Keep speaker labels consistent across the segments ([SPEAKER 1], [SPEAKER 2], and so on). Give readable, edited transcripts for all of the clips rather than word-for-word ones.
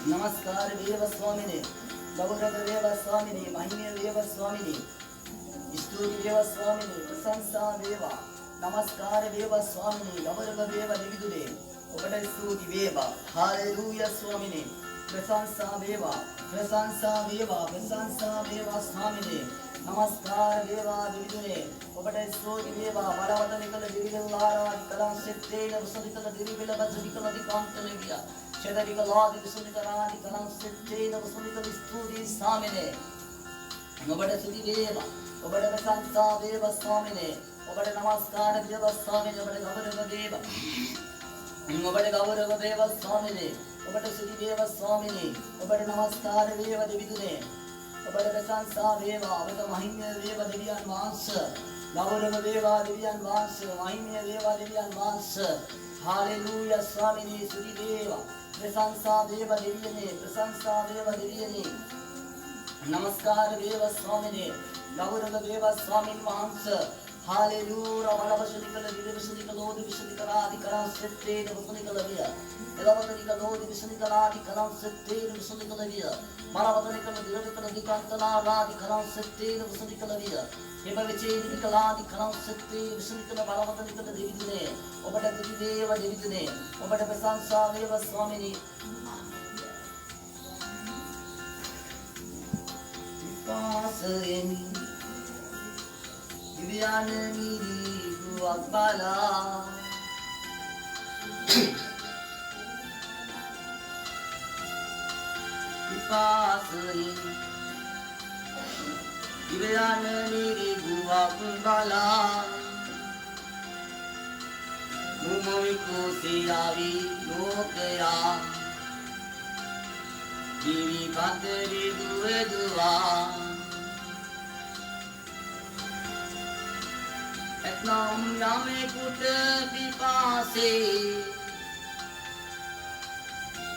[SPEAKER 1] नमस्कार देव स्वामिने गौरव देव स्वामिने महिमे देव स्वामिने स्तुति देव स्वामिने प्रशंसा देव नमस्कार देव स्वामिने गौरव देव दिविदुरे ඔබට ස්තුති වේවා හාලෙලූයා ස්වාමිනේ ප්‍රශංසා වේවා ස්වාමිනේ නමස්කාර වේවා දිවිදුනේ ඔබට ස්තුති වේවා බලවතන කළ දිවිදල් ආරාධි කලං සෙත්තේන වසදිකල දිවිබල බද්දිකල දිකාන්තලෙවියා ඡේදරිකලාදි විසුනිකරාදි කලං සෙත්තේන වසදිකල ස්තුති ස්වාමිනේ ඔබට ස්තුති වේවා ඔබට ප්‍රශංසා වේවා ස්වාමිනේ ඔබට නමස්කාර වේවා ස්වාමිනේ ඔබට ගෞරව වේවා ඔබට ගෞරව වේවා ස්වාමිනේ ඔබට ස්තුති වේවා ස්වාමිනේ ඔබට නමස්කාර වේවා දෙවිතුනේ ඔබට ප්‍රශංසා වේවා ඔබට මහිමය වේවා දෙවියන් වහන්සේ ගෞරව වේවා දෙවියන් වහන්සේ මහිමය වේවා දෙවියන් වහන්සේ හාලෙලූයා ස්වාමිනේ ස්තුති වේවා ප්‍රශංසා වේවා දෙවියනේ නමස්කාර වේවා ස්වාමිනේ ගෞරව වේවා ස්වාමින් වහන්සේ हालेलूया बलवशनिकल दिवशनिकल ओदि विशनिकलादि कलां सत्तेन वसनिकलविय एलवतनिकल ओदि विशनिकलादि कलां सत्तेन वसनिकलविय बलवतनिकल दिवशनिकल दिकांतनादि कलां सत्तेन वसनिकलविय हेमविचेनिकलादि कलां सत्तेन विशनिकल बलवतनिकल दिविदिने ඔබට දිවි දේව දිවිදිනේ ඔබට ප්‍රශංසා වේවා ස්වාමිනී විපාසයෙන් Divyani Akbala Vipasari Divyani Akbala Mumoiku Siyavi Lokaya Divi Patri Duve Duva Etnam yame kut pipase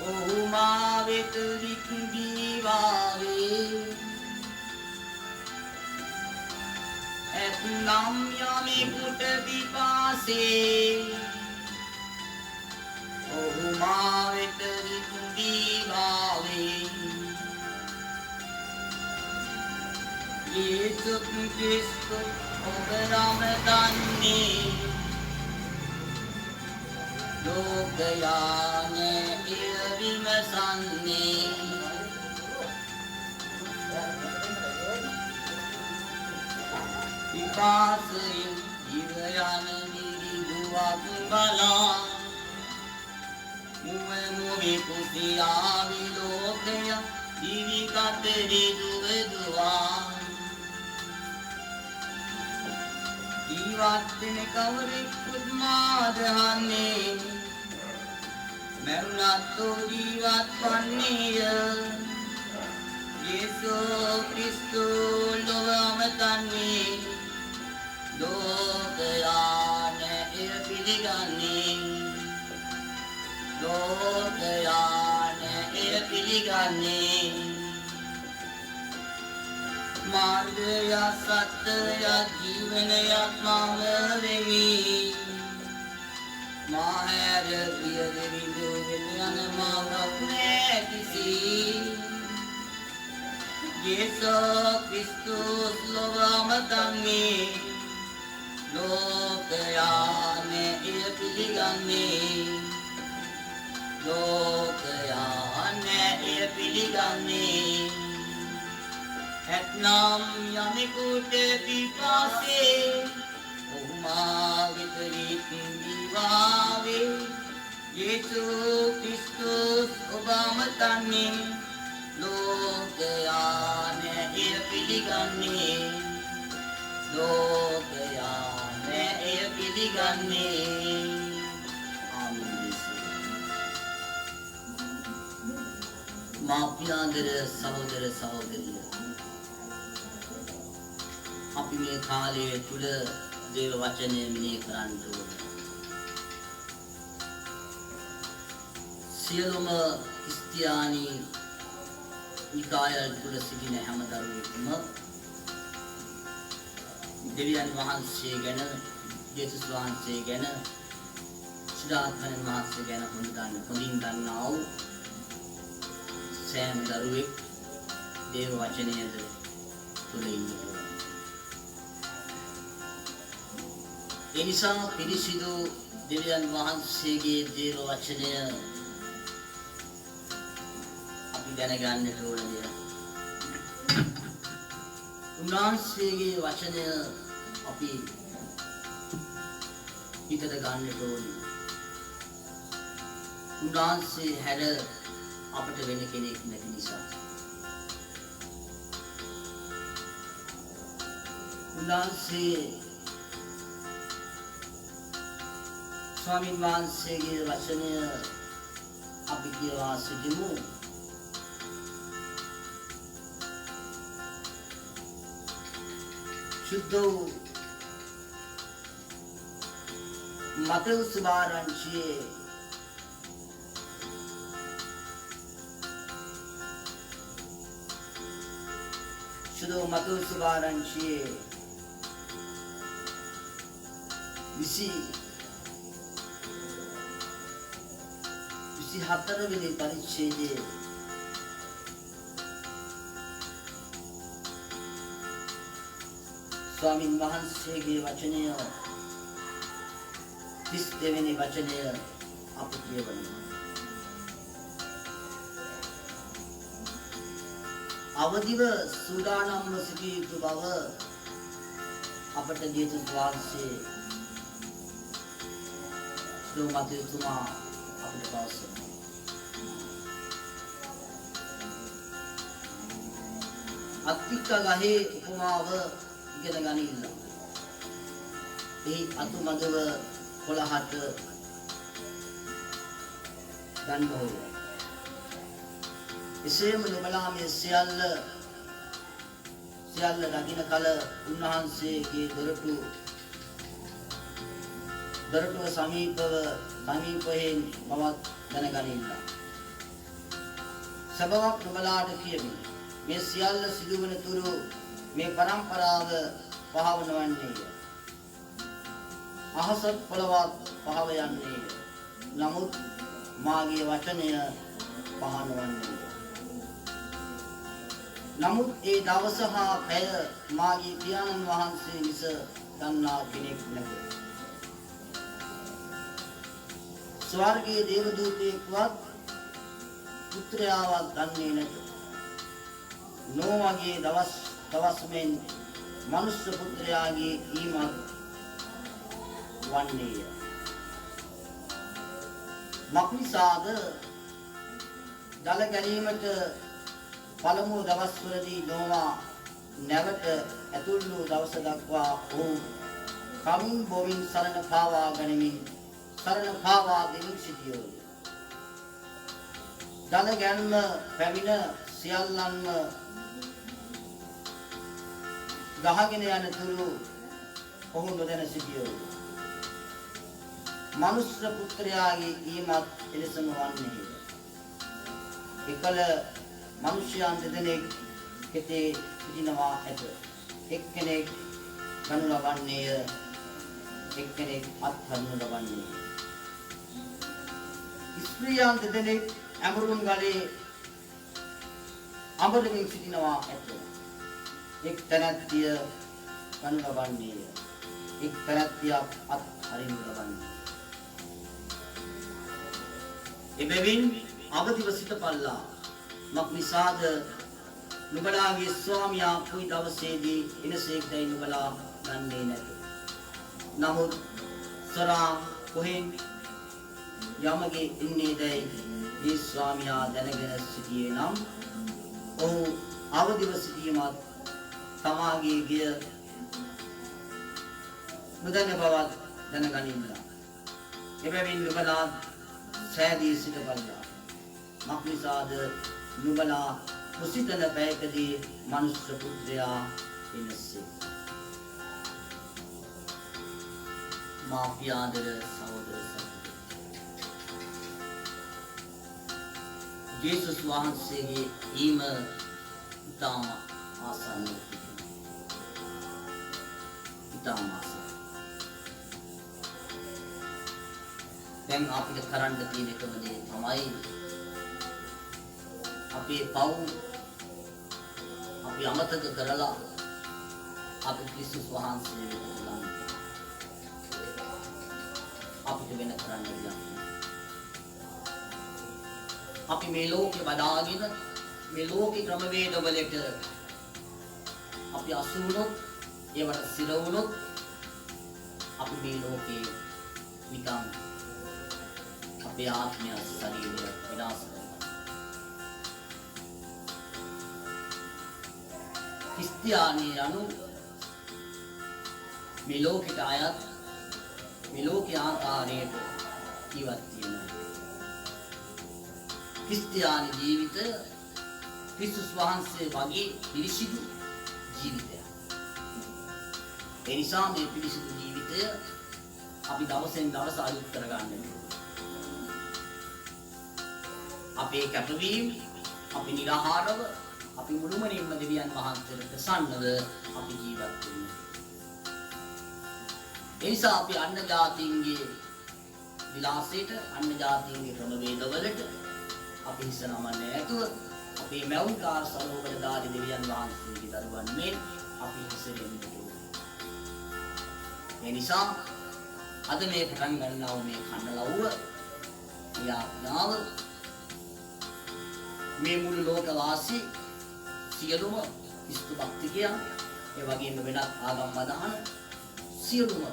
[SPEAKER 1] Ohuma vet vikbivave Etnam yame kut pipase Ohuma vet vikbivave Yesu Kristo Oberam tanni Lokayane ilvimasanni Vipasayin ivayane niriduakbala Muve muvi kusiyavi lokaya divikateri duvedua जीवात दिन कवरे खुद मादहाने मरुना तो जीवात पानीय येसु क्रिस्तो लोवामताने लोकयाने इरपिलिगाने मार्गया सत्यया जीवनया मामवेमी माहर प्रिय देवी जो विज्ञान मावने किसी येसु क्रिस्तुस लोवामतांगे लोकयाने इरपिलिगाने Etnam yamikut pipase Ohuma vitrit divave Yesu Kristus obamatane Lokayane irpiligane මාපියාන්දර සහෝදර සහෝදරිය අපි මේ කාලයේ තුල දේව වචනය මෙහෙය කරන්න ඕන. සියලුම ක්‍රිස්තියානි නිකායල් තුල සිටින හැම දරුවෙක්ම දෙවියන් වහන්සේ ගැන, යේසුස් වහන්සේ ගැන, සිතාත්මයන් වහන්සේ ගැන හොඳින් දන්නා වූ සෑම දරුවෙක් දේව වචනයද තුල ඉන්න ඕන. ඒ නිසා පිරිසිදු දෙවියන් වහන්සේගේ දේව වචනය අපි දැනගන්නට ඕන දෙයක්. උන්වහන්සේගේ වචනය අපි හිතට ගන්නට ඕනේ. උන්වහන්සේ හැර අපට වෙන කෙනෙක් නැති නිසා. උන්වහන්සේ ස්වාමීන් වහන්සේගේ වචනය අපි කියවා සිටිමු. शुद्ध मतेउस वाराणसी शुद्ध मतेउस वाराणसी विसी हतरवेनी परिच्छेदे स्वामी वහන්සේගේ වචනය 32 වෙනි වචනය අප කියවනවා. අවදිව සූදානම්ව සිටිය යුතු බව අපට දේතුන් වහන්සේ ලෝමතුමා අපට පවසනවා. අත්තික ගහේ උපමාව ඉගෙන ගනින්න. ඒ අතුමදව 11ට ගන්න ඕනේ. එසේම නුඹලා මේ සියල්ල දකින කල උන්වහන්සේගේ දොරටුව සමීපයෙන් මවත් දැනගනින්න. සබවක් නුඹලාට කියමි. මේ සියල්ල සිදුවන තුරු මේ පරම්පරාව පහව නොවන්නේය. අහසත් පොළවත් පහව යන්නේය. නමුත් මාගේ වචනය පහ නොවන්නේය. නමුත් ඒ දවස හා පැය මාගේ පියාණන් වහන්සේ මිස දන්නා කෙනෙක් නැත. ස්වර්ගයේ දේව දූතයෙක්වත් පුත්‍රයාවත් දන්නේ නැත. නොවගේ දවස් මෙන් මනුෂ්‍ය පුත්‍රයාගේ ඊමත් වන්නේය. මක්නිසාද දල ගැනීමට පළමු දවස්වලදී නොවා නැවත ඇතුල් වූ දවස දක්වා ඔහු කමින් බොමින් සරණ පාවා ගනිමින් සරණ පාවා දෙමින් සිටියෝය. දල ගැන්ම පැමිණ සියල්ලන්ම ගහගෙන යන තුරු ඔහු නොදැන සිටියෝය. මනුෂ්‍ය පුත්‍රයාගේ ඊමත් එලෙසම වන්නේය. එකල මනුෂ්‍යයන් දෙදෙනෙක් කෙතේ සිටිනවා ඇත. එක්කෙනෙක් ගනු ලබන්නේය, එක්කෙනෙක් අත්හරිනු ලබන්නේය. ස්ත්‍රියන් දෙදෙනෙක් ඇඹරුම් ගලේ අඹරමින් සිටිනවා ඇත. එක් තැනැත්තිය ගනු ලබන්නේය, එක් තැනැත්තියක් අත්හරිනු ලබන්නේය. එබැවින් අවදිව සිටපල්ලා. මක්නිසාද නුඹලාගේ ස්වාමියා කුයි දවසේදී එනසේක්දයි නුඹලා දන්නේ නැත. නමුත් සරා කොහෙන් යමගේ ඉන්නේදයි මේ ස්වාමියා දැනගෙන සිටියේ නම් ඔහු අවදිව සිටීමත් තමාගේ ගිය නොදැන බවත් දැනගනින්න. එබැවින් නුඹලා සෑදී සිටපල්ලා. මක්නිසාද නුඹලා කුසිතන පැයකදී මනුෂ්‍ය පුත්‍රයා එනසේ. මාපියාදර සහෝදර සහෝදරියෝ, ජේසුස් වහන්සේගේ ඊම ඉතාම ආසන්න. ඉතාම ආසන්න. දැන් අපිට කරන්න තියෙන එකම දේ තමයි අපේ පව් අපි අමතක කරලා අපි ක්‍රිස්තුස් වහන්සේ වෙත ලං අපිට වෙන කරන්න දෙයක් අපි මේ ලෝකේ බදාගෙන මේ ලෝකේ ක්‍රමවේද වලට අපි අසු වුණොත් ඒවට සිර වුණොත් අපි මේ ලෝකේ නිකන් අපේ ආත්මය ශරීරය විනාශ කරනවා. ක්‍රිස්තියානි යනු මේ ලෝකයට අයත් මේ ලෝකයේ ආකාරයට ජීවත් වෙනවා. ක්‍රිස්තියානි ජීවිතය ක්‍රිස්තුස් වහන්සේ වගේ පිරිසිදු ජීවිතයක්. ඒ නිසා මේ පිරිසිදු ජීවිතය අපි දවසෙන් දවස අලුත් කරගන්න ඕනේ. අපේ කැපවීම අපි නිරාහාරව අපි මුළුමනින්ම දෙවියන් වහන්සේට ප්‍රසන්නව අපි ජීවත් වෙන්න. ඒ නිසා අපි අන්න ජාතීන්ගේ විලාසයට අන්න ජාතීන්ගේ ක්‍රමවේදවලට අපි හිස නමන්නේ නැතුව අපේ මෞලිකාර සලෝබල දාදී දෙවියන් වහන්සේගේ දරුවන් මේ අපි හිසෙන්න ඕනේ. ඒ නිසා අද මේ පටන් ගන්නා මේ කන්නලව්ව යාඥාව මේ මුළු ලෝක වාසී සියලුම ක්‍රිස්තු භක්තිකයන් ඒ වගේම වෙනත් ආගම් වදහන සියලුම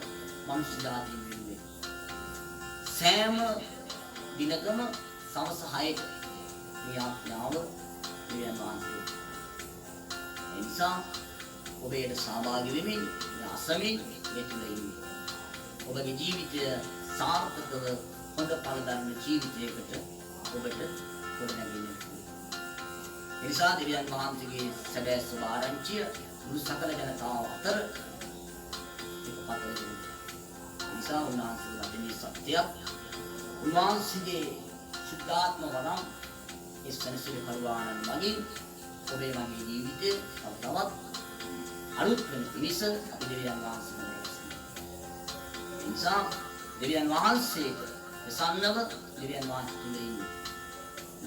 [SPEAKER 1] මනුෂ්‍ය ජාතිය වෙනුවෙන් සෑම දිනකම සවස් 6ට මේ ආඥාව දෙවියන් වහන්සේ ඒ නිසා ඔබේට සහභාගී වෙමින් අසමින් මේ තුල ඉන්න ඔබගේ ජීවිතය සාර්ථකව හොඳ පළදරන ජීවිතයකට ඔබට ගොඩනැගෙන්න. ඒ නිසා දෙවියන් වහන්සේගේ සැබෑ ස්වභාරංචිය මුළු සකල ජනතාව අතර එකපතල දෙන්න. ඒ නිසා උන්වහන්සේ වදිනේ සත්‍යයක් උන්වහන්සේගේ සුද්ධාත්ම වරම් ඒ සනසිල කරුවාණන් මගින් ඔබේ මගේ ජීවිතය තවත් අලුත් වෙන පිණිස අපි දෙවියන් වහන්සේ නිසා දෙවියන් වහන්සේට ප්‍රසන්නව දෙවියන් වහන්සේ තුල ඉන්න.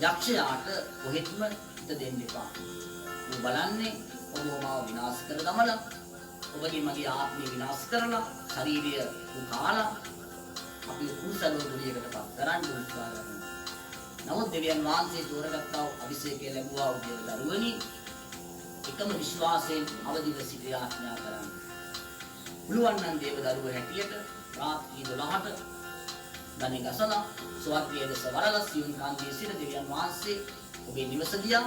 [SPEAKER 1] යක්ෂයාට කොහෙත්ම හිත දෙන්න එපා. ඔබ බලන්නේ ඔබ මාව විනාශ කර දමලා ඔබගේ මගේ ආත්මය විනාශ කරලා ශරීරය උකාලා අපි කුසලෝගුලියකටපත් කරන්න උත්සාහ කරනවා. නමුත් දෙවියන් වහන්සේ තෝරගත්තා අභිෂේකය ලැබුවා උදේ දරුවනි එකම විශ්වාසයෙන් අවදිව සිට යාඥා කරන්න. පුළුවන් නම් දේව දරුව හැටියට රාත්‍රී 12ට ධනෙ ගසලා ස්වර්ගයේ දෙස වරලා සියුම් කාන්තිය සිට දෙවියන් වහන්සේ ඔබේ නිවස දිහා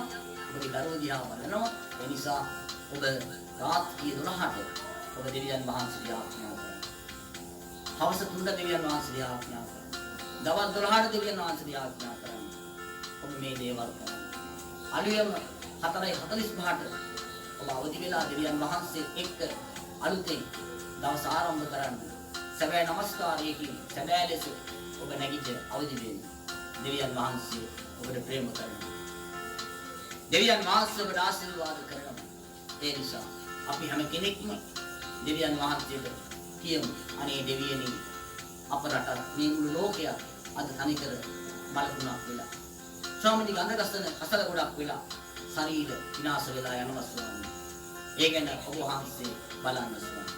[SPEAKER 1] ඔබේ දරුව දිහා බලනවා. ඒ නිසා ඔබ රාත්‍රී 12ට ඔබ දෙවියන් වහන්සේට යාඥා කරන්න. හවස 3ට දෙවියන් වහන්සේට යාඥා කරන්න. දවස් 12ට දෙවියන් වහන්සේට යාඥා කරන්න. ඔබ මේ දේවල් කරන්න. අලුයම 4:45ට ඔබ අවදි වෙලා දෙවියන් වහන්සේ එක්ක අලුතෙන් දවස ආරම්භ කරන්න. සැබෑ නමස්කාරයකින් සැබෑ ලෙස ඔබ නැගිට අවදි වෙන්න. දෙවියන් වහන්සේ ඔබට ප්‍රේම කරනවා. දෙවියන් වහන්සේ ඔබට ආශිර්වාද කරනවා. ඒ නිසා අපි හැම කෙනෙක්ම දෙවියන් වහන්සේට කියමු අනේ දෙවියනි අප රටත් මේ මුළු ලෝකය අද තනිකර මලකුණක් වෙලා ස්වාමීනි ගඳ ගස්න අසල ගොඩක් වෙලා ශරීර විනාශ වෙලා යනවා ස්වාමීනි. ඒ ගැන ඔබ වහන්සේ බලන්න ස්වාමීනි.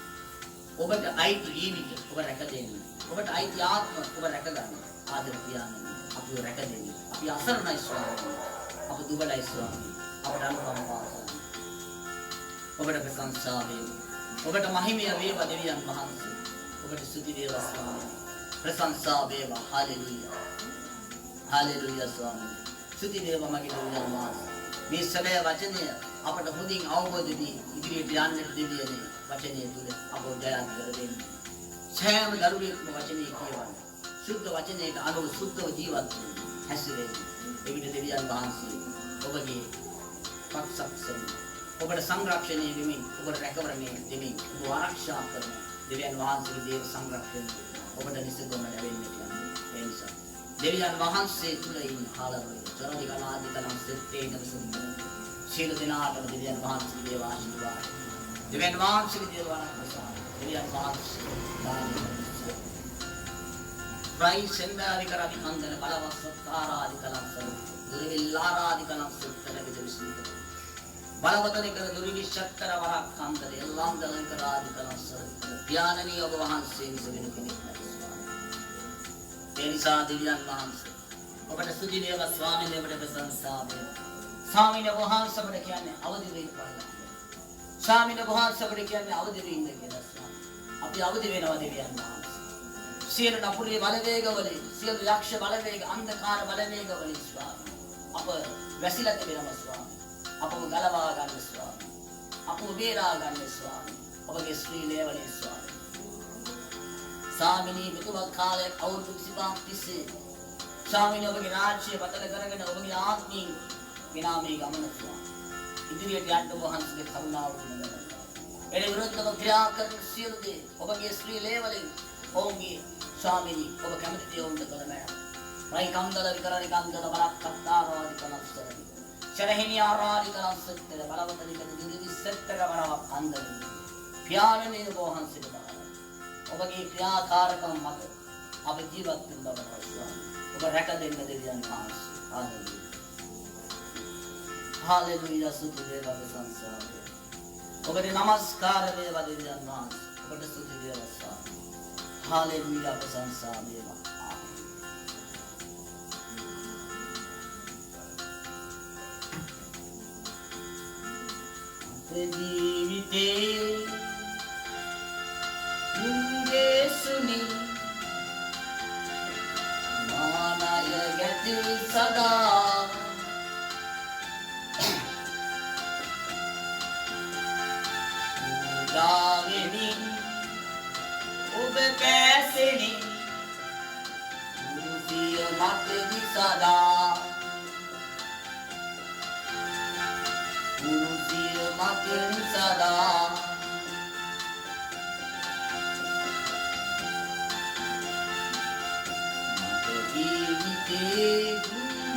[SPEAKER 1] ඔබට අයිති ජීවිත ඔබ රැක දෙන්න. ඔබට අයිති ආත්ම ඔබ රැක ගන්න. ආදර පියාණන් අපිව රැක දෙන්න. අපි අසරණයි ස්වාමීනි. අප දුබලයි ස්වාමීනි. අපට අනුකම්පා කරන්න. ඔබට ප්‍රශංසා වේවා. ඔබට මහිමය වේවා දෙවියන් වහන්සේ. ඔබට ස්තුති වේවා ස්වාමීනි. ප්‍රශංසා වේවා. හාලෙලූයා. හාලෙලූයා ස්වාමීනි. ස්තුති වේවා මගේ දෙවියන් වහන්සේ. මේ සැබෑ වචනය අපට හොඳින් අවබෝධ වී ඉදිරියට යන්නට දෙවියනේ වචනය තුල අපව ජයත් කර දෙන්න. සෑම දරුවෙක්ම වචනේ කියවන්න. සුද්ධ වචනයට අනුව සුද්ධව ජීවත් වෙන්න. හැසිරෙන්න. එවිට දෙවියන් වහන්සේ ඔබගේ පක්ෂක්ෂණ ඔබට සංරක්ෂණය දෙමින් ඔබට රැකවරණය දෙමින් ඔබ ආරක්ෂා කරන දෙවියන් වහන්සේගේ දේව සංරක්ෂණය ඔබට නිසගම ලැබෙන්නට යනවා. ඒ නිසා දෙවියන් වහන්සේ තුල ඉන්න හාලරේ චරදිගලාදිකලම් සෙත්තේන සුන්දර සීල දිනාටම දෙවියන් වහන්සේගේ දේව ආශිර්වාද දෙවියන් වහන්සේගේ දේව ආශිර්වාද දෙවියන් වහන්සේ දානයි ප්‍රයි සෙන්දාරි කරදි කන්දන බලවස්සකාරාදි කලම් සරු දුරවිල්ල ආරාධිකනම් සුත්තනගේ දර්ශනික බලවතනේ කර දුර්විශක්තර වරක් කන්දර එල්ලම් දලන් කර ආධිකනම් සරත් ධානනීය ඔබ වහන්සේ විසගෙන කෙනෙක් නැහැ ස්වාමී. ඒ නිසා දෙවියන් වහන්සේ ඔබට ස්තුති දේව ස්වාමීන් වහන්සේට ප්‍රශංසා වේවා. ස්වාමීන් වහන්සේ අපට කියන්නේ අවදි වෙන්න බලන්න. ස්වාමීන් වහන්සේ අපට කියන්නේ අවදි වෙන්න කියලා ස්වාමී. අපි අවදි වෙනවා දෙවියන් වහන්සේ. සියලු නපුරේ බලවේගවලින් සියලු යක්ෂ බලවේග අන්ධකාර බලවේගවලින් ස්වාමී. අප වැසිලා තිබෙනවා ස්වාමී. අපව ගලවා ගන්න ස්වාමී. අපව බේරා ගන්න ස්වාමී. ඔබගේ ශ්‍රී ලේවලේ ස්වාමී. ස්වාමිනී මෙතුමා කාලයක් අවුරුදු 25ක් තිස්සේ ස්වාමීන් ඔබගේ රාජ්‍යය පතල කරගෙන ඔබගේ ආත්මී විනාමයේ ගමන ස්වාමී. ඉදිරියට යන්න ඔබ වහන්සේගේ කරුණාව උදෙසා. එන විරුද්ධව ක්‍රියා කරන සියලු දේ ඔබගේ ශ්‍රී ලේවලින් ඔවුන්ගේ ස්වාමීනි ඔබ කැමති දේ ඔවුන්ට කළ මැන. මයි කන්දල විකරණි කන්දල බලක් කත්තාරවාදි කලස්සර. චරහිනි ආරාදි කලස්සතර බලවතනි කද දිරිදි සත්තර වරවක් කන්දල. ක්‍රියාවනේ ඔබ වහන්සේට බලන්න. ඔබගේ ක්‍රියාකාරකම් මත අප ජීවත් වෙන්න බව ස්වාමී. ඔබ රැක දෙන්න දෙවියන් වහන්සේ. හාලෙලූයා. හාලෙලූයා සුදු දේවා ප්‍රශංසාවේ. ඔබට නමස්කාර වේවා දෙවියන් වහන්සේ. ඔබට සුදු දේවා ස්වාමී. හාලෙලූයා ප්‍රශංසා වේවා. ජීවිතේ යේසුනි මානය ගැති සදා උදාවෙමි ඔබ පැසෙනි මුසිය මතෙහි සදා මුසිය මතෙහි සදා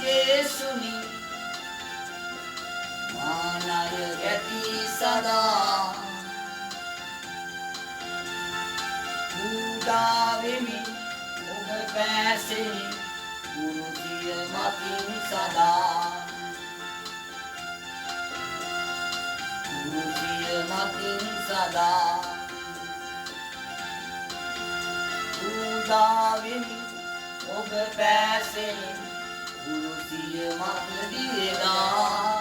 [SPEAKER 1] යේසුනි මානය ගැති සදා උදාවෙමි ඔබ පැසෙනි මුරුසිය මතින් සදා මුරුසිය මතින් සදා උදාවෙමි ඔබ පැසෙනි මුරුසිය මත දියදා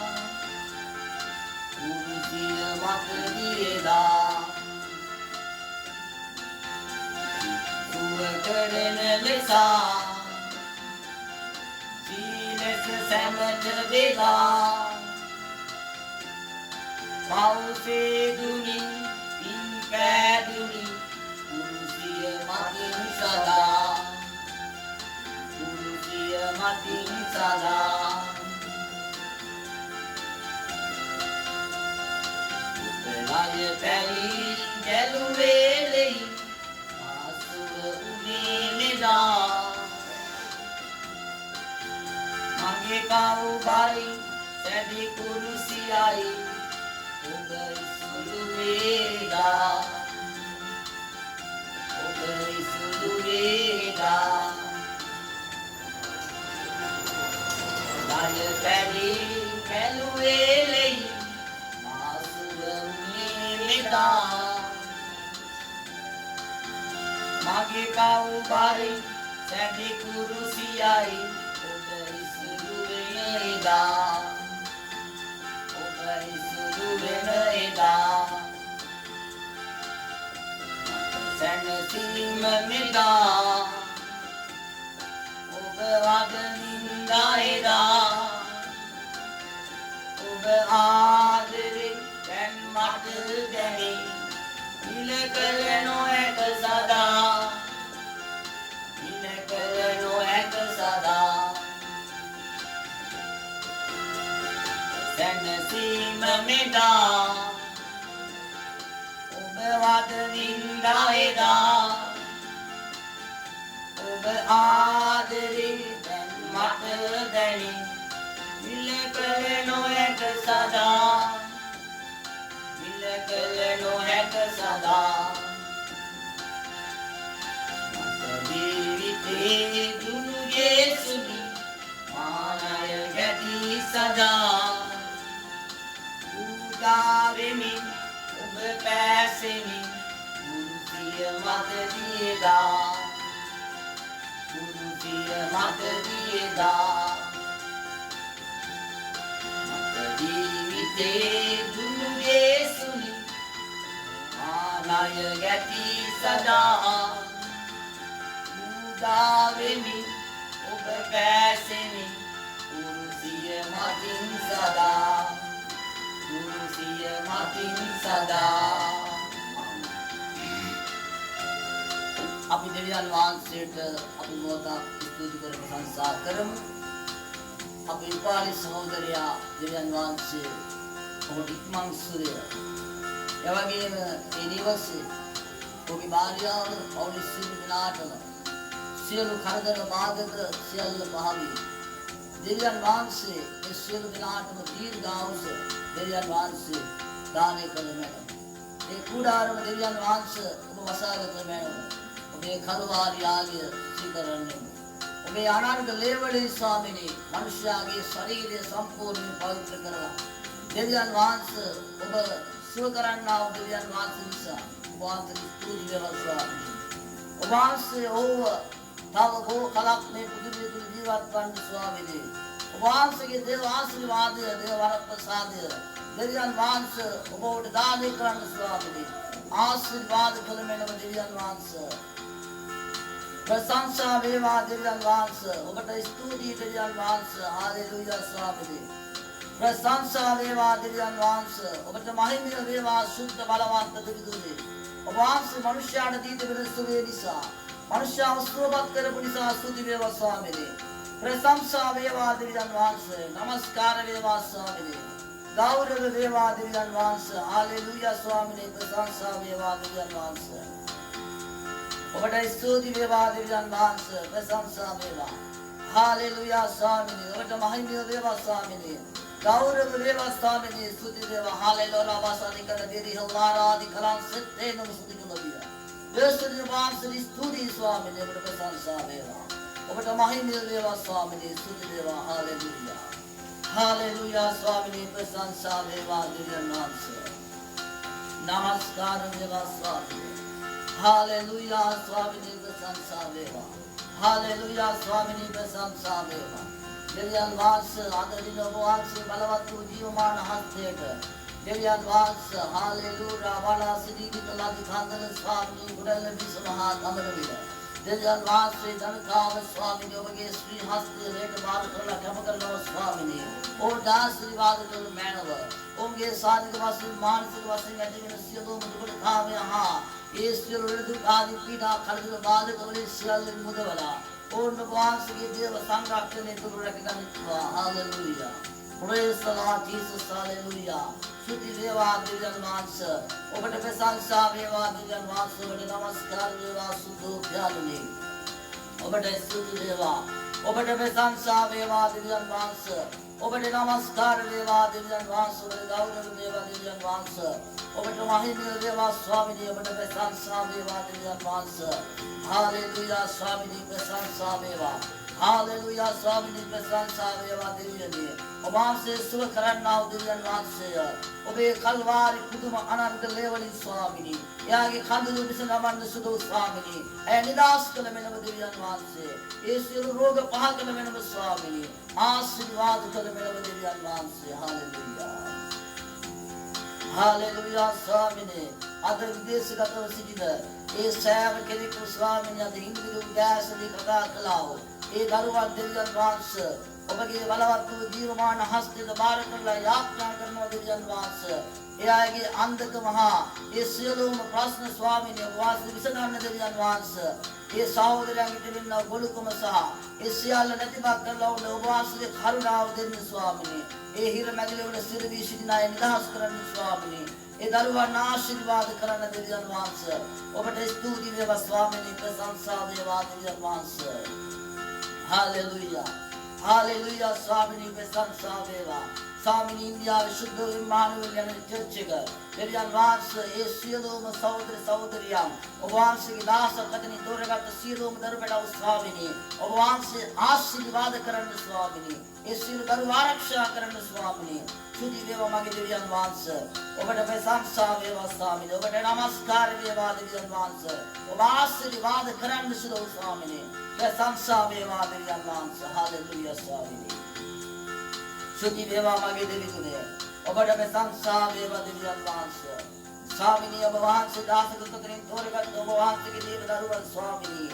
[SPEAKER 1] මුරුසිය මත දියදා කරන ලෙසා සීලස සැමට වේලා පෞසේ දුනි පින් පෑදුනි මුරුසිය මතින් සදා මුරුසිය මතින් සදා උපලය පැලි ගැලුවේලෙයි මගේ කවුබරි සැදි කුරුසියයි ඔබ ඉසුළු වේදා ඔබ ඉසුළු වේදා දාය පැලි කැලුවේලෙයි මාසුව උනේදා මගේ කවුබරි සැදි කුරුසියයි ඔබ ඉසුළු වේදා ඔබ ඉසුළු වේදා සැනසීම මෙදා ඔබ වදනින්දායදා ඔබ ආදරේ දැන් මට දැනේ නිලකල නොඇත සදා නිලකල නොඇත සදා සැනසීම මෙදා ඔබ වදනින්දා එදා ඔබ ආදරේ දැන් මට දැනේ නිලකල නොඇත සදා නිලකල නොහැක සදා මට ජීවිතේ දුනු යේසුනි මානය ගැති සදා පූජා වෙමින් ඔබ පැසෙමින් ගුරුසිය මත දියදා ගුරුසිය මත දියදා මත ජීවිතේ දුන්නු යේසුනි ආනය ගැති සදා පූජා වෙමින් ඔබ පැසෙමින් ගුරුසිය මතින් සදා ගුරුසිය මතින් සදා අපි දෙවියන් වහන්සේට අපි මොහොතක් ස්තුති කර ප්‍රශංසා කරමු. අපේ පාලි සහෝදරයා දෙවියන් වහන්සේ ඔබට ඉක්මන් සුවය. එවැගේම ඒ නිවසේ ඔබේ භාර්යාව පවුලේ සියලු දෙනාටම සියලු කරදර බාධක සියල්ල පහවි. දෙවියන් වහන්සේ ඒ සියලු දෙනාටම දීර්ඝායුෂ දෙවියන් වහන්සේ දානය කළ මැනව. ඒ කුඩාරම දෙවියන් වහන්සේ ඔබ වසාගත මැනව. ඔබේ කල්වාරි යාගය සිකරන්නේ. ඔබේ අනර්ග ලේවලේ ස්වාමිනේ මනුෂ්‍යයාගේ ශරීරය සම්පූර්ණයෙන් පවිත්‍ර කරලා දෙවියන් වහන්සේ ඔබ සුව කරන්නා වූ දෙවියන් වහන්සේ නිසා ඔබ වහන්සේට ස්තුති වේවා ස්වාමී. ඔබ වහන්සේ ඕව තව බොහෝ කලක් මේ පෘථිවිය තුල ජීවත් වන්න ස්වාමීනි. ඔබ වහන්සේගේ දේව ආශිර්වාදය දේව වරප්‍රසාදය දෙවියන් වහන්සේ ඔබට දානය කරන්න ස්වාමීනි. ආශිර්වාද කළ මෙලව දෙවියන් වහන්සේ ප්‍රශංසා වේවා දෙවියන් වහන්සේ ඔබට ස්තුතියි දෙවියන් වහන්සේ හාලෙලූයා ස්වාමීනි. ප්‍රශංසා වේවා දෙවියන් වහන්සේ ඔබට මහිමය වේවා සුද්ධ බලවන්ත දෙවිතුනි. ඔබ වහන්සේ මනුෂ්‍යයාට දී තිබෙන සුවේ නිසා මනුෂ්‍යව සුවපත් කරපු නිසා ස්තුති වේවා ස්වාමීනි. ප්‍රශංසා වේවා දෙවියන් වහන්සේ නමස්කාර වේවා ස්වාමීනි. ගෞරව වේවා දෙවියන් වහන්සේ හාලෙලූයා ස්වාමීනි. ප්‍රශංසා වේවා දෙවියන් වහන්සේ ඔබට ස්තුති වේවා දෙවියන් වහන්සේ. ප්‍රශංසා වේවා හාලෙලූයා ස්වාමීනි. ඔබට මහිමය වේවා ස්වාමීනි. ගෞරව වේවා ස්වාමීනි. ස්තුති වේවා හාලෙලූයා වාසනික දෙවි හලාරාදි කලං සෙත්තේ නම ස්තුති කළවිය. දේශිත වහන්සේ ස්තුති ස්වාමීනි. ඔබට ප්‍රශංසා වේවා. ඔබට මහිමය වේවා ස්වාමීනි. ස්තුති වේවා හාලෙලූයා හාලෙලූයා ස්වාමීනි. ප්‍රශංසා වේවා දෙවියන් වහන්සේ. නමස්කාර වේවා ස්වාමීනි. Hallelujah, Swamini Prasansa Veva. Hallelujah, Swamini Prasansa Veva. Deviyan Vasa, Adalina Vasa, Balavatu Jivamana Hasteka. Deviyan Vasa, Hallelujah, Vala Siddhi Vitaladi Khandana Swamini, Gudala Visamaha Amaravida. Deviyan Vasa, Danakava Swamini, Ovage Sri Hasti, Reta Bharakala, Kamakala Swamini. O Dasri Vadakala Manava. Omge Sadhika Vasa, Manasika Vasa, Medivina Siyato, Mudukula Kave Ha. ईश्वर आदि पीड़ा खर्च बाद कवले सियाल मुदवला और नवास के देव संरक्षण ने तुर रखना hallelujah praise the Lord Jesus hallelujah स्तुति देवा दिव्यन मानस ओबट प्रशंसा देवा दिव्यन मानस ओबट नमस्कार देवा सुधो ख्यालुनी ओबट स्तुति देवा ओबट प्रशंसा देवा दिव्यन मानस ओबट नमस्कार देवा दिव्यन मानस ओबट गौरव देवा दिव्यन मानस ओबट महिमा देवा स्वामिनी ओबट प्रशंसा देवा दिव्यन मानस हालेलुया स्वामिनी प्रशंसा देवा हालेलुया स्वामिनी प्रशंसा देवा दिव्यनी ओबासे सुव करन्ना दिव्यन मानस ओबे कलवारी पुदुम अनंत लेवली स्वामिनी यागे खंदु बिसन अमन सुदो स्वामिनी ए निदास कल मेनव दिव्यन मानस येसु रोग पहा कल मेनव स्वामिनी आशीर्वाद कल मेनव दिव्यन मानस हालेलुया हालेलुया स्वामिनी अदर विदेशगतව සිටින ඒ සෑම කෙනෙකු ස්වාමීන් අද හිඳුරු උදාසනි කතා කළාවෝ ඒ දරුවන් දෙවියන් වහන්සේ ඔබගේ බලවත් වූ ජීවමාන හස්තයට බාර කරලා යාඥා කරනවා දෙවියන් වහන්සේ එයාගේ අන්ධකම හා ඒ සියලුම ප්‍රශ්න ස්වාමීන් වහන්සේ විසඳන්න දෙවියන් වහන්සේ ඒ සහෝදරයන්ට දෙන්න ගොළුකම සහ ඒ සියල්ල නැතිවක් කරලා ඔබ වහන්සේගේ කරුණාව දෙන්න ස්වාමීන් ඒ හිර මැදිලේ වල සිරවි සිටින අය නිදහස් කරන්න ස්වාමීන් ඒ දරුවන් ආශිර්වාද කරන්න දෙවියන් වහන්සේ ඔබට ස්තුති වේවා ස්වාමීනි ප්‍රශංසා වේවා දෙවියන් වහන්සේ हालेलुया हालेलुया स्वामिनी प्रशंसा වේවා स्वामिनी इंडियाවේ සුද්ධ ඉම්මානුවෙල් යන චර්ච් එක දෙවියන් වහන්සේ ඒ සියලුම සහෝදර සහෝදරියන් ඔබ වහන්සේගේ දාසකතනි තෝරගත් සියලුම දරුපඩව ස්වාමිනී ඔබ වහන්සේ ආශිර්වාද කරන්න ස්වාමිනී ඒ සියලු දරුවෝ ආරක්ෂා කරන්න ස්වාමිනී සුදි වේවා මගේ දෙවියන් වහන්සේ ඔබට ප්‍රශංසා වේවා ස්වාමිනී ඔබට නමස්කාර වේවා දෙවියන් වහන්සේ ඔබ ආශිර්වාද කරන්න සුදු ස්වාමිනී ප්‍රශංසා වේවා දෙවියන් වහන්සේ हालेलुया ස්වාමිනී සුදි වේවා මගේ දෙවිතුනේ ඔබට ප්‍රශංසා වේවා දෙවියන් වහන්සේ ස්වාමිනී ඔබ වහන්සේ දාසකතුතරින් තෝරගත් ඔබ වහන්සේගේ දේව දරුවන් ස්වාමිනී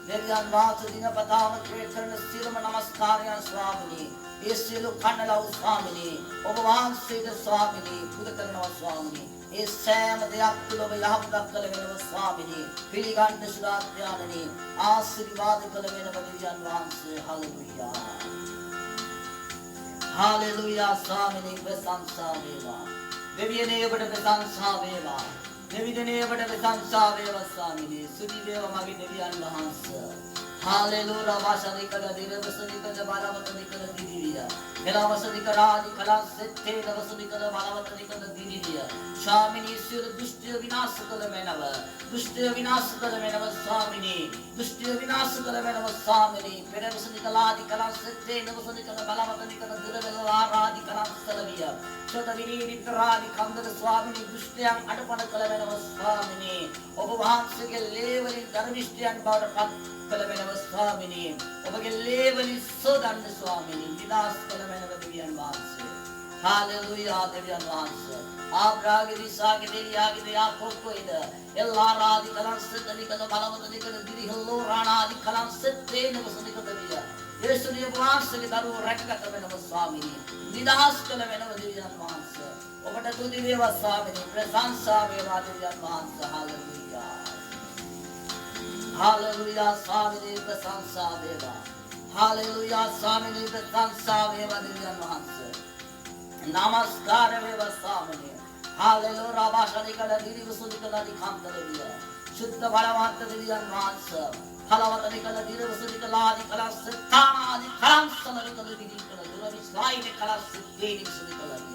[SPEAKER 1] දෙවියන් වහන්සේ දිනපතාම කරන සියලුම නමස්කාරයන් ස්වාමිනී ඒ සියලු කන්නලව ස්වාමිනී ඔබ වහන්සේට ස්වාමිනී පුද කරනවා ස්වාමිනී ඒ සෑම දෙයක් තුළ ඔබ යහපතක් කළ වෙනව ස්වාමිනී පිළිගන්න සුදාත්‍යානනී ආශිර්වාද කළ වෙනව දෙවියන් වහන්සේ हालेलुया हालेलुया स्वामिनी प्रशंसा वेवा देवियने ඔබට ප්‍රශංසා වේවා දෙවියනේ ඔබට ප්‍රශංසා වේවා ස්වාමිනේ සුදි වේවා මගේ දෙවියන් වහන්සේ हालेलुया වාසනිකද දිරවසනිකද බලවතනිකද දිවිය එලවසනිකරාදි කලස්සෙත්තේ දවසනිකද බලවතනිකද දිවිය ස්වාමිනේ සියලු දුෂ්ටය විනාශ කළ මෙනව දුෂ්ටය විනාශ කළ මෙනව ස්වාමිනේ දුෂ්ටය විනාශ කළ මෙනව ස්වාමිනේ පෙරවසනිකලාදි කලස්සෙත්තේ දවසනිකද බලවතනිකද දිරවලාරාදි කලස්සලවිය චතවිරීතරාදි කන්දද ස්වාමිනේ දුෂ්ටයන් අඩපණ කළ මෙනව ස්වාමිනේ ඔබ වහන්සේගේ ලේවලින් ධර්මිෂ්ඨයන් බවට පත් කළ මෙනව ස්වාමිනේ ඔබගේ ලේවලින් සෝදන්න ස්වාමිනේ විනාශ කළ මෙනව දෙවියන් වහන්සේ हालेलुया දෙවියන් වහන්සේ ආබ්‍රාගේ විසාගේ දෙලියාගේ දෙයාකොක්කොයිද එල්ලාරාදි කලංසෙතනිකද බලවතනිකද දිරිහල්ලෝ රාණාදි කලංසෙත්තේ නවසනිකද විය යේසුනේ වහන්සේගේ දරුවෝ රැකගත වෙනව ස්වාමිනේ නිදහස් කළ වෙනව දෙවියන් වහන්සේ ඔබට තුති වේවා ස්වාමිනේ ප්‍රශංසා වේවා දෙවියන් වහන්සේ हालेलुया हालेलुया स्वामिनी प्रशंसा वेवा हालेलुया स्वामिनी प्रशंसा वेवा देवियन वහන්සේ नमस्कार वेवा स्वामिनी हालेलुया राभाशनिकල දිරිවසුනිකල දිඛාන්තරවිය शुद्ध බලවන්ත දෙවියන් වහන්සේ फलवतनिकल දිරිවසුනිකලාදි කලස්ස තානාදි කලංසලරිකල දිරිකල දුරවිස්ලායිනේ කලස්ස දේනිසුනිකලිය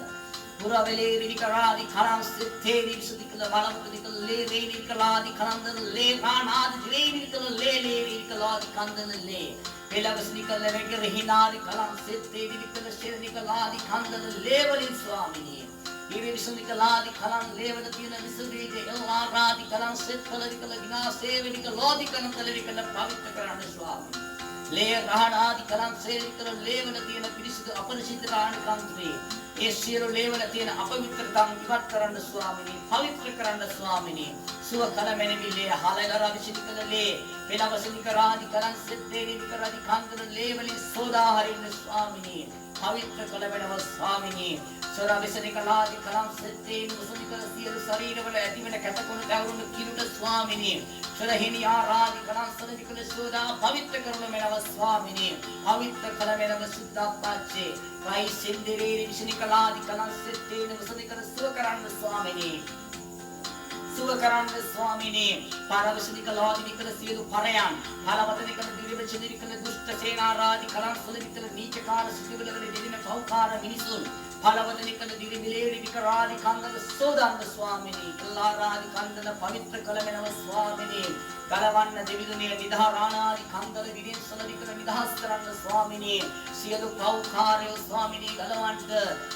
[SPEAKER 1] පුරවලේ රිවිකරාදි කලංසෙත්තේ දිරිසුනිකල බලවතනිකල ලේ වේනිකලාදි කලන්දන ලේ රාණාදි දිරිනිකල ලේ රිවිකලාදි කන්දන ලේ පෙලවස්නිකල වෙගරහිනාදි කලංසෙත්තේ දිරිකල ශිරනිකලාදි කන්දන ලේ වලින් ස්වාමිනේ ඊවිසුනිකලාදි කලං ලේවල තියෙන විසුදීගේ එල්ලාරාදි කලංසෙත්තලරිකල විනාශේ වෙනිකලාදි කන්දලරිකල පවිත්‍ර කරන්න ස්වාමිනේ ලේ රාණාදි කලංසෙත්තල ලේවල තියෙන පිරිසිදු අපරිසිද්ධ රාණ කන්ත්‍රේ ඒ සියලු ලේවල තියෙන අපවිත්‍රතාව ඉවත් කරන්න ස්වාමිනේ පවිත්‍ර කරන්න ස්වාමිනේ සුව කල මෙනෙවිලේ හලලරා විසිකල ලේ පෙළවසනික රාදි කලංසෙත්තේ විකරාදි කාන්තන ලේවලින් සෝදා හරින්න ස්වාමිනේ පවිත්‍ර කල වෙනව ස්වාමිනේ සොරා විසනිකලාදි කලංසෙත්තේ මුසනිකල සියලු ශරීරවල ඇතිවෙන කැතකොණ දවරුණු කිරුට ස්වාමිනේ සරහිනි ආරාදි කලංසන විකල සෝදා පවිත්‍ර කරන මෙනව ස්වාමිනේ පවිත්‍ර කල වෙනව සුද්ධාපච්චේ වයි සින්දිරේ විසනිකලාදි කලංසෙත්තේ මුසනිකල සුව කරන්න ස්වාමිනේ සුව කරන්න ස්වාමිනේ පාරවසනිකලාදි විකල සියලු පරයන් බලවතනිකල දිරිවචනිකල දුෂ්ට සේනාරාදි කලංසන විකල නීචකාර සිටිවලවල දෙදින පෞකාර මිනිසුන් फलवतनिकल दिरिमिलेरि विकरादि कांदन सोदांग स्वामिनी कल्लारादि कांदन पवित्र कलमेनव स्वामिनी कलवन्न देविदुने निधाराणादि कांदन विरिन सलविकल निधास करन्न स्वामिनी සියලු පෞකාරයෝ ස්වාමිනී ගලවන්න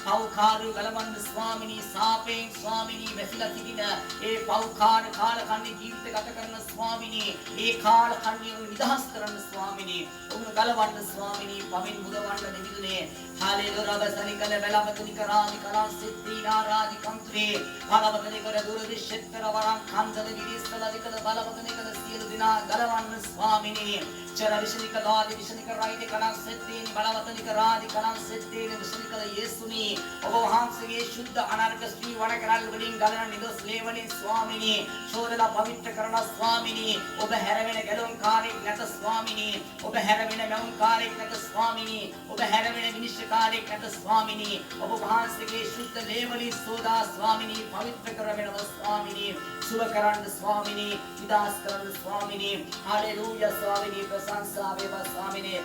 [SPEAKER 1] පෞකාරයෝ ගලවන්න ස්වාමිනී සාපේන් ස්වාමිනී වැසිලා සිටින ඒ පෞකාර කාලකන්ණි ජීවිත ගත කරන ස්වාමිනී ඒ කාලකන්ණිය නිදහස් කරන්න ස්වාමිනී උන් ගලවන්න ස්වාමිනී පවින් මුදවන්න දෙවිදුනේ हालेलुया बसनिकल बेलावतनिक रादि कलासिद्धि नारादि कंत्रे बालवतनिक दुर्विश्चित्र वरं कांदल विदिस्तलदिकल बालवतनिक सियलु दिना गलवन्न स्वामिनी चरविशनिक लादि विशनिक राइदि कलासिद्धि बालवतनिक रादि कलासिद्धि विशनिक येसुनी ඔබ වහන්සේගේ සුද්ධ අනර්ග ශ්‍රී වණකරල් වලින් ගලන නිදොස් ලේවලින් ස්වාමිනී ශෝදලා පවිත්‍ර කරන ස්වාමිනී ඔබ හැරවෙන ගැලුම් කාර්යයක් නැත ස්වාමිනී ඔබ හැරවෙන මවුන් කාර්යයක් නැත ස්වාමිනී ඔබ හැරවෙන විනිශ්චය කාර්යයක් නැත ස්වාමිනී ඔබ වහන්සේගේ සුද්ධ ලේවලින් සෝදා ස්වාමිනී පවිත්‍ර කරවෙනව ස්වාමිනී සුව කරන්න ස්වාමිනී විදාස් කරන්න ස්වාමිනී हालेलुया ස්වාමිනී ප්‍රශංසා වේවා ස්වාමිනී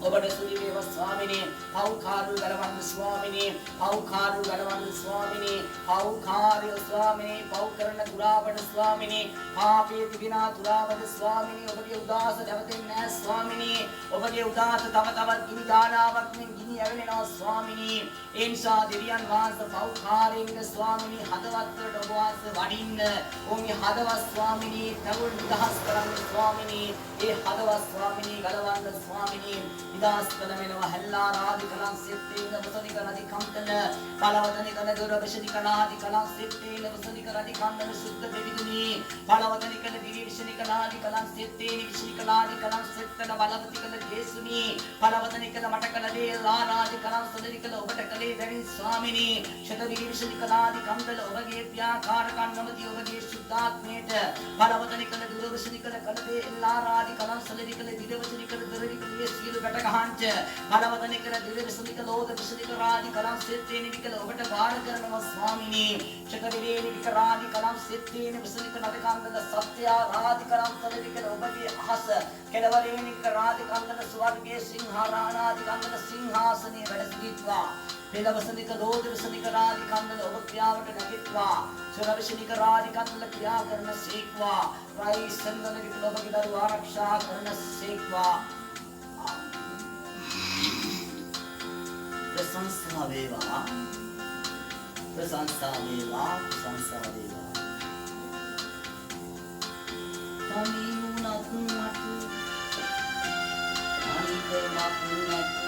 [SPEAKER 1] ඔබට සුදි වේවා ස්වාමිනේ. පෞකාරු ගලවන්න ස්වාමිනේ. පෞකාරු ගලවන්න ස්වාමිනේ. පෞකාරය ස්වාමිනේ. පෞ කරන දුරාවට ස්වාමිනේ. පාපයේ තිබෙනා දුරාවට ස්වාමිනේ. ඔබගේ උදාස නැවතෙන්නේ නැහැ ස්වාමිනේ. ඔබගේ උදාස තව තවත් ගිනි දාලාවක් මෙන් ගිනි ඇවිලෙනවා ස්වාමිනේ. ඒ නිසා දෙවියන් වහන්සේ පෞකාරයෙන් ස්වාමිනේ හදවතට ඔබ වාස වඩින්න. ඔවුන්ගේ හදවත් ස්වාමිනේ තවුල් නිදහස් කරන්න ස්වාමිනේ. ඒ හදවත් ස්වාමිනේ ගලවන්න ස්වාමිනේ. නිදහස් කළ මෙලව හැල්ලා රාදි කලං සිත්තේන වසනික රදි කම්තන පලවතනික නගර විශනික නාදි කලං සිත්තේන වසනික රදි කම්තන සුද්ධ දෙවිදුනි පලවතනික දිවි විශනික නාදි කලං සිත්තේන විශනික නාදි කලං සිත්තන බලවතික දේසුනි පලවතනික මට කළ දේ රාදි කලං සදරික ඔබට කලේ දැරි ස්වාමිනී ශත දිවි විශනික නාදි කම්තන ඔබගේ ප්‍යාකාරකන් නමති ඔබගේ සුද්ධාත්මයට පලවතනික දුර විශනික කළ දේ රාදි කලං සදරික දිවවචනික දරික සියලු වැට ගහන්ච බලවතනික දිවවිසනික ලෝක විසනික රාදි කලම් සිත්තේනි විකල ඔබට වාර කරනවා ස්වාමිනී චතවිරේනි වික රාදි කලම් සිත්තේනි විසනික නදකන්දන සත්‍ය රාදි කලම් සදවිකල ඔබගේ අහස කෙලවරේනි රාදි කන්දන ස්වර්ගයේ සිංහාරාණාදි කන්දන සිංහාසනයේ වැඩ සිටිත්වා පෙළවසනික ලෝක විසනික රාදි කන්දන ඔබ ක්‍රියාවට නැගිට්වා සරවිසනික රාදි කන්දන ක්‍රියා කරන සීක්වා රයි සන්දන විකල ඔබගේ දරු ආරක්ෂා කරන සීක්වා प्रशंसा वेवा प्रशंसा वेवा प्रशंसा वेवा तमिनुनाकुं मatu अनिकमाकुं मatu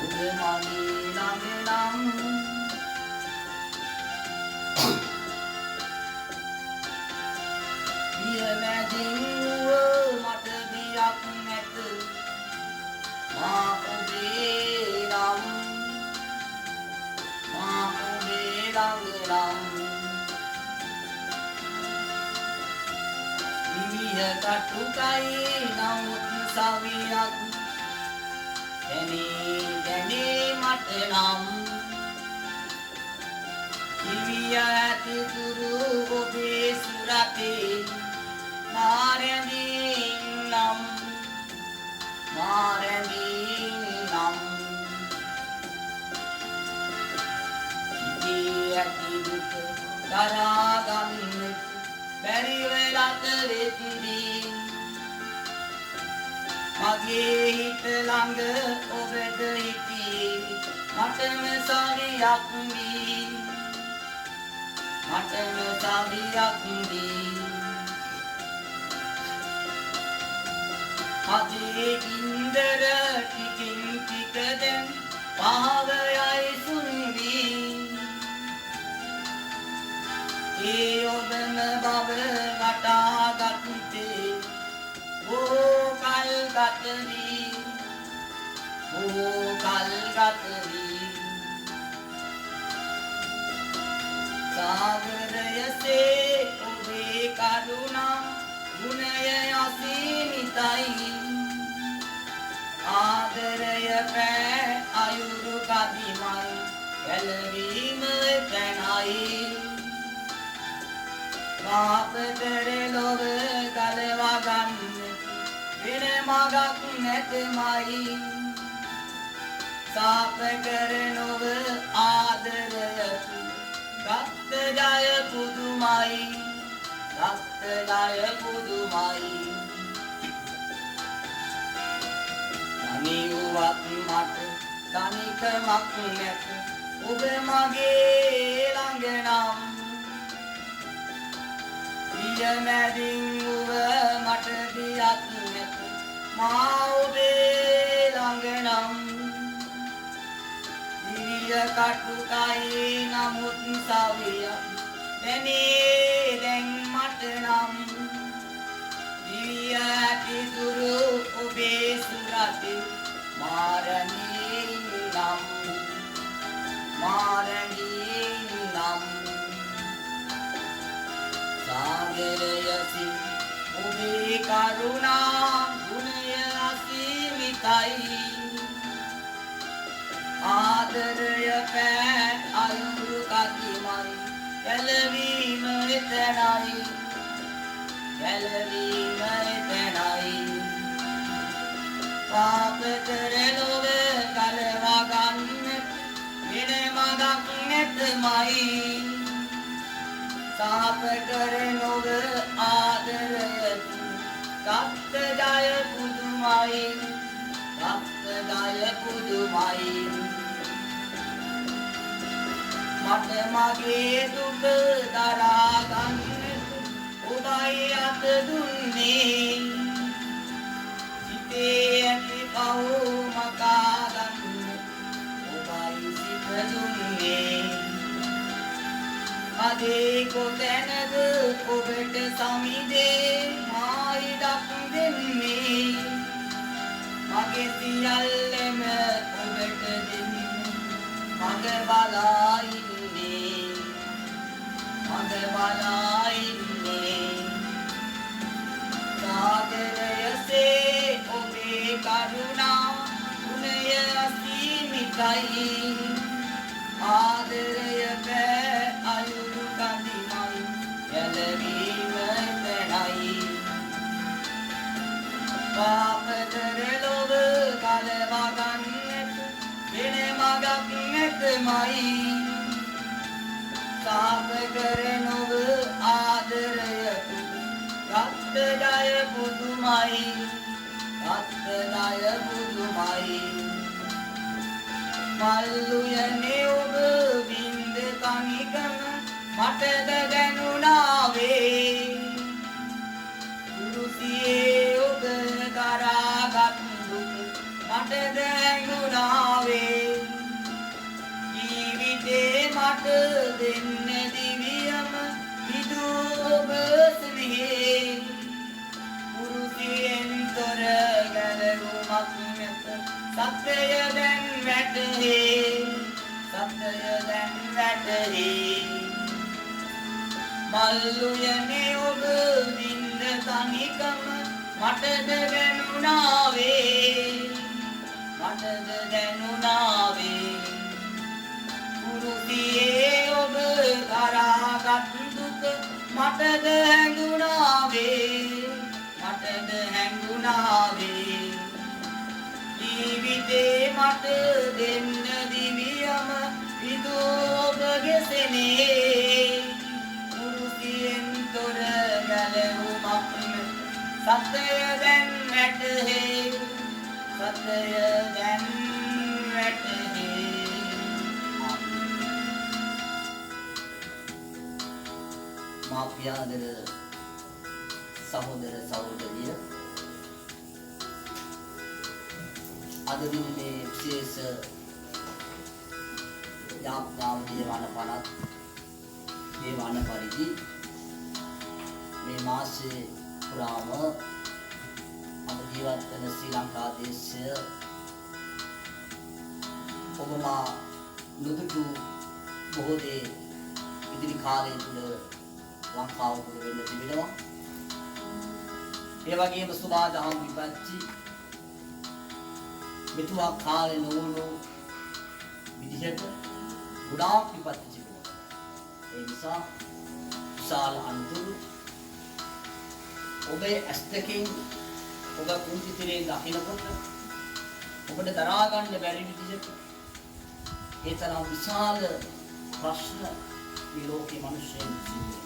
[SPEAKER 1] उदमागे नामेनाम biya madin wo mat biyak net ma ubelam diwiya katukai namut sawiyak dene mata nam diwiya ati guru obe surate marendin nam ඇති දුක දරා ගන්නට බැරි වෙලක වෙතිදී මගේ හිත ළඟ ඔබට හිටියේ මටම සවියක් වී අජේ ඉන්දර ටිකින් ටික දැන් පහවයයි සුන්වී ඒ ඔබම බව වටා ගත්තේ ඕ කල් ගතවී සාගරයසේ ඔබේ කරුණා ගුණය අසීමිතයි ආදරය පෑ අයුරු කදිමයි ගැලවීම තැනයි පාප කර ලොව ගලවා ගන්න වෙන මගක් නැතමයි සාප කර නොව ආදරයතු ගත්ත ජය පුදුමයි තනිවුවත් මට තනිකමක් නැත ඔබ මගේ ළඟ නම් පිය මැදින් ඔබ මට දියත් නැත මා ඔබේ ළඟ නම් දිවිය කටුකයි නමුත් සවියක් දැනේ දැන් මට නම් දිවිය ඇති දුරු ඔබේ සුරතේ මාරණී නම් සාගරයසි ඔබේ කරුණා ගුණය අසීමිතයි ආදරය පෑ අයුරු කදිමයි ගැලවීම එතනයි පාප කර ලොව ගලවා ගන්නට වෙන මඟක් නැතමයි සාප කර නොව ආදරයකින් ගත්ත ජය පුදුමයි ගත්ත ජය පුදුමයි මට මගේ දුක දරා ගන්නට ඔබයි අත දුන්නේ සිතේ ඇති පව් මකා ගන්නට ඔබයි සිත දුන්නේ අදේ කොතැනද ඔබට සමිදේ මායිඩක් දෙන්නේ මගේ සියල්ලම ඔබට දෙන්නේ මග බලා ඉන්නේ මග බලා ඉන්නේ සාගරයසේ ඔබේ කරුණා ගුණය අසීමිතයි ආදරය පෑ අයුරු කඳිමයි ගැලවීම තැනයි පාප කර ලොව ගලවා ගන්නට වෙන මඟක් නැතමයි සාප කර නොව ආදරය ගත්ත ජය පුදුමයි ගත්ත ජය පුදුමයි මල්ලුයනේ ඔබ වින්ද තනිකම මටද දැනුණාවේ කුරුසියේ ඔබ කරාගත් දුක මටද හැඟුණාවේ ජීවිතේ මට දෙන්න දිවියම විදු ඔබ ස්නේහේ කුරුසියෙන් තොර ගැලවුමක් නැත සත්‍යය දැන් වැටහේ සත්‍යය දැන් වැටහේ මල්ලුයනේ ඔබ වින්ද තනිකම මටද දැනුණාවේ මටද දැනුණාවේ කුරුසියේ ඔබ කරාගත් දුක මටද හැඟුණාවේ මටද හැඟුණාවේ ජීවිතේ මට දෙන්න දිවියම විදු ඔබගේ සෙනෙහේ කුරුසියෙන් තොර ගැලවුමක් සත්‍යය දැන් වැටහේ සත්‍යය දැන් වැටහේ මාපියාදර සහෝදර සහෝදරිය අද දිනේ විශේෂ යාත්‍රාව දේවාන පනත් දේවාන පරිදි මේ මාසයේ පුරාම අප ජීවත් වන ශ්‍රී ලංකා දේශය ඔබමා නොදුටු බොහෝ දේ ඉදිරි කාලය තුළ ලංකාව තුළ වෙන්න තිබෙනවා. ඒ වගේම සුබාදහම් විපත්ති මෙතුමා කාලේ නොවුණු විදිහට ගොඩාක් විපත්ති තිබෙනවා. ඒ නිසා විශාල අන්තුරු ඔබේ ඇස් දෙකෙන් ඔබ කුංචි තිරේ දකිනකොට ඔබට දරා ගන්න බැරි විදිහට ඒ තරම් විශාල ප්‍රශ්න මේ ලෝකේ මිනිස්සුන් සිදුවේ.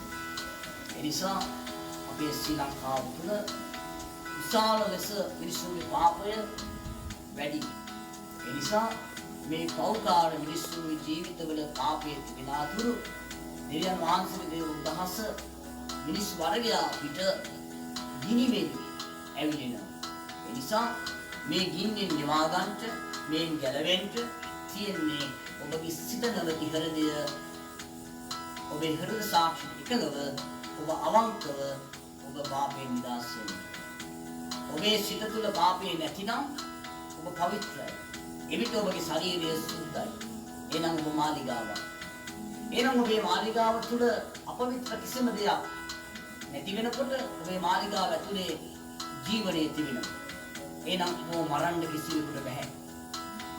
[SPEAKER 1] ඒ නිසා අපේ ශ්‍රී ලංකාව තුළ විශාල ලෙස මිනිස්සුන්ගේ පාපය වැඩි. ඒ නිසා මේ පෞකාර මිනිස්සුන්ගේ ජීවිතවල පාපය තිබෙන අතුරු දෙවියන් වහන්සේගේ උදහස මිනිස් වර්ගයා පිට ගිනිමෙලි ඇවිලෙනවා. ඒ නිසා මේ ගින්නෙන් නිවා ගන්නට මේන් ගැලවෙන්න තියෙන්නේ ඔබගේ සිත නැවති හෘදය ඔබේ හෘද සාක්ෂි එකලව ඔබ අවංකව ඔබ පාපයෙන් නිදහස් වෙන්න. ඔබේ සිත තුළ පාපේ නැතිනම් ඔබ පවිත්‍රයි. එවිට ඔබගේ ශරීරය සුද්ධයි. එනම් ඔබ මාලිගාවක්. එනම් ඔබේ මාලිගාව තුළ අපවිත්‍ර කිසිම දෙයක් නැති වෙනකොට ඔබේ මාලිගාව ඇතුලේ ජීවනයේ තිබෙනවා. එනම් ඔබ මරන්න කිසිවෙකුට බෑ.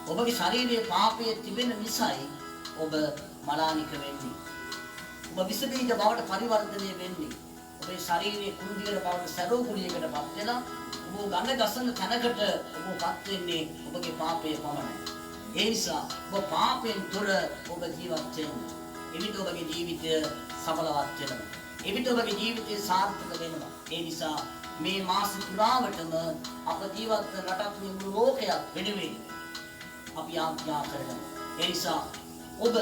[SPEAKER 1] ඔබගේ ශරීරයේ පාපයේ තිබෙන නිසායි ඔබ මලානික වෙන්නේ. ඔබ විස බීජ බවට පරිවර්තනය වෙන්නේ. ඔබේ ශරීරයේ කුරුදියකට බවට සැරෝ කුලියකට පත් වෙලා ඔබ ගඳ ගසන තැනකට ඔබපත් වෙන්නේ ඔබගේ පාපයේ පමණයි. ඒ නිසා ඔබ පාපයෙන් තොර ඔබ ජීවත් වෙන්න. එවිට ඔබගේ ජීවිතය සඵලවත් වෙනවා. එවිට ඔබගේ ජීවිතය සාර්ථක වෙනවා. ඒ නිසා මේ මාස පුරාවටම අප ජීවත් වන රටක් මුළු ලෝකයක් වෙනුවෙන් අපි ආඥා කරනවා. ඒ නිසා ඔබ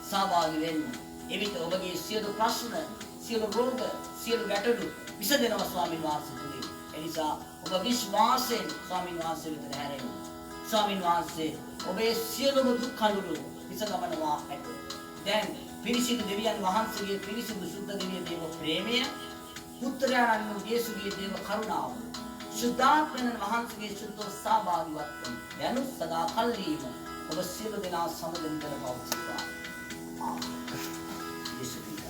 [SPEAKER 1] සහභාගී වෙන්න. එවිට ඔබගේ සියලු ප්‍රශ්න, සියලු රෝග, සියලු ගැටලු විසඳෙනවා ස්වාමීන් වහන්සේ තුලින්. ඒ නිසා ඔබ විශ්වාසයෙන් ස්වාමීන් වහන්සේ වෙතට හැරෙන්න. ස්වාමීන් වහන්සේ ඔබේ සියලුම දුක් කඳුළු විසඳවනවා ඇත. දැන් පිරිසිදු දෙවියන් වහන්සේගේ පිරිසිදු සුද්ධ දිව්‍ය දේව ප්‍රේමය, පුත්‍රයාණන් යේසුගේ දේව කරුණාව, සුද්ධාත්මයන් වහන්සේගේ සුද්ධ සහභාගීත්වය යනු සදා කල්ලීම ඔබ සියලු දෙනා සමග නිතර පවතිවා. යේසු ක්‍රිස්තුයි.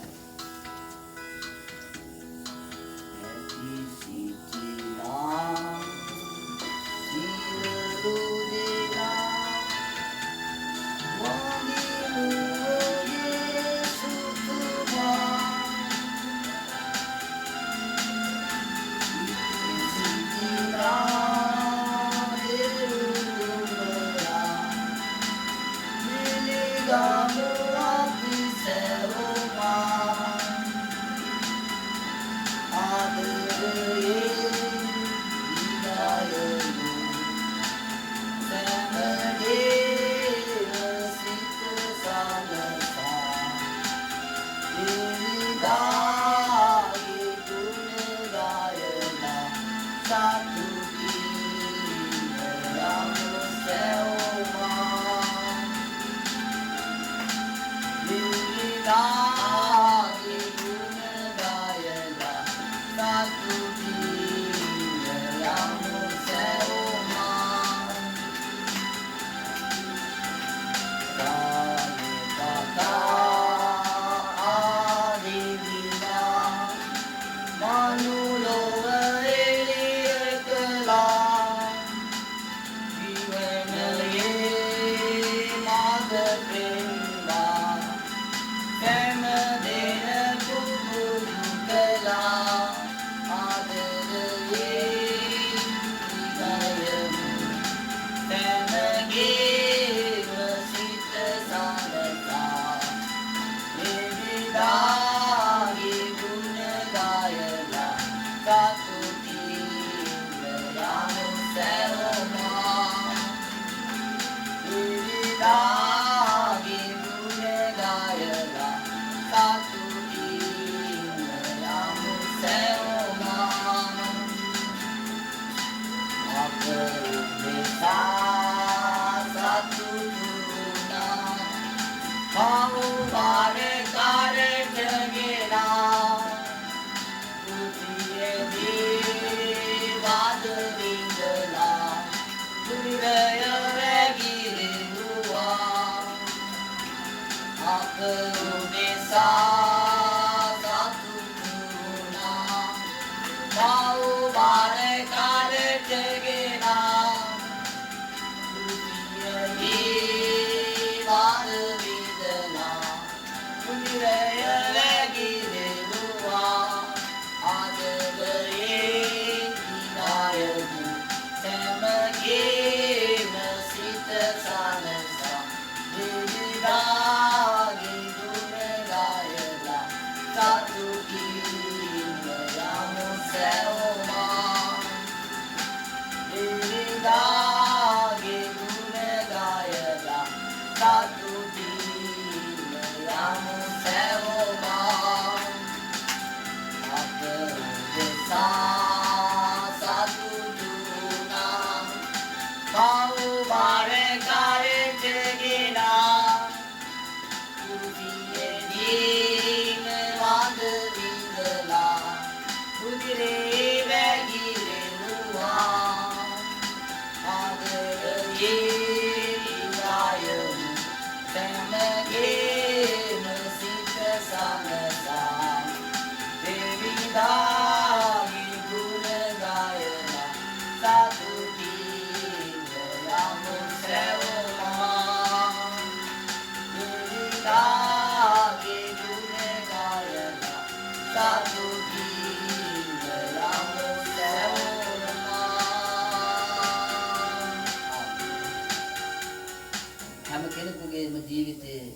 [SPEAKER 1] කෙනෙකුගේම ජීවිතයේ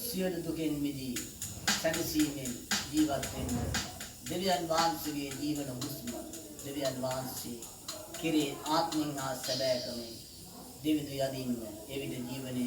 [SPEAKER 1] සියලු දුකෙන් මිදී සැනසීමෙන් ජීවත් වෙන්න දෙවියන් වහන්සේගේ ජීවන හුස්ම දෙවියන් වහන්සේ කෙරේ ආත්මෙන් හා සැබෑකමෙන් දෙවිදු යදින්න එවිට ජීවනය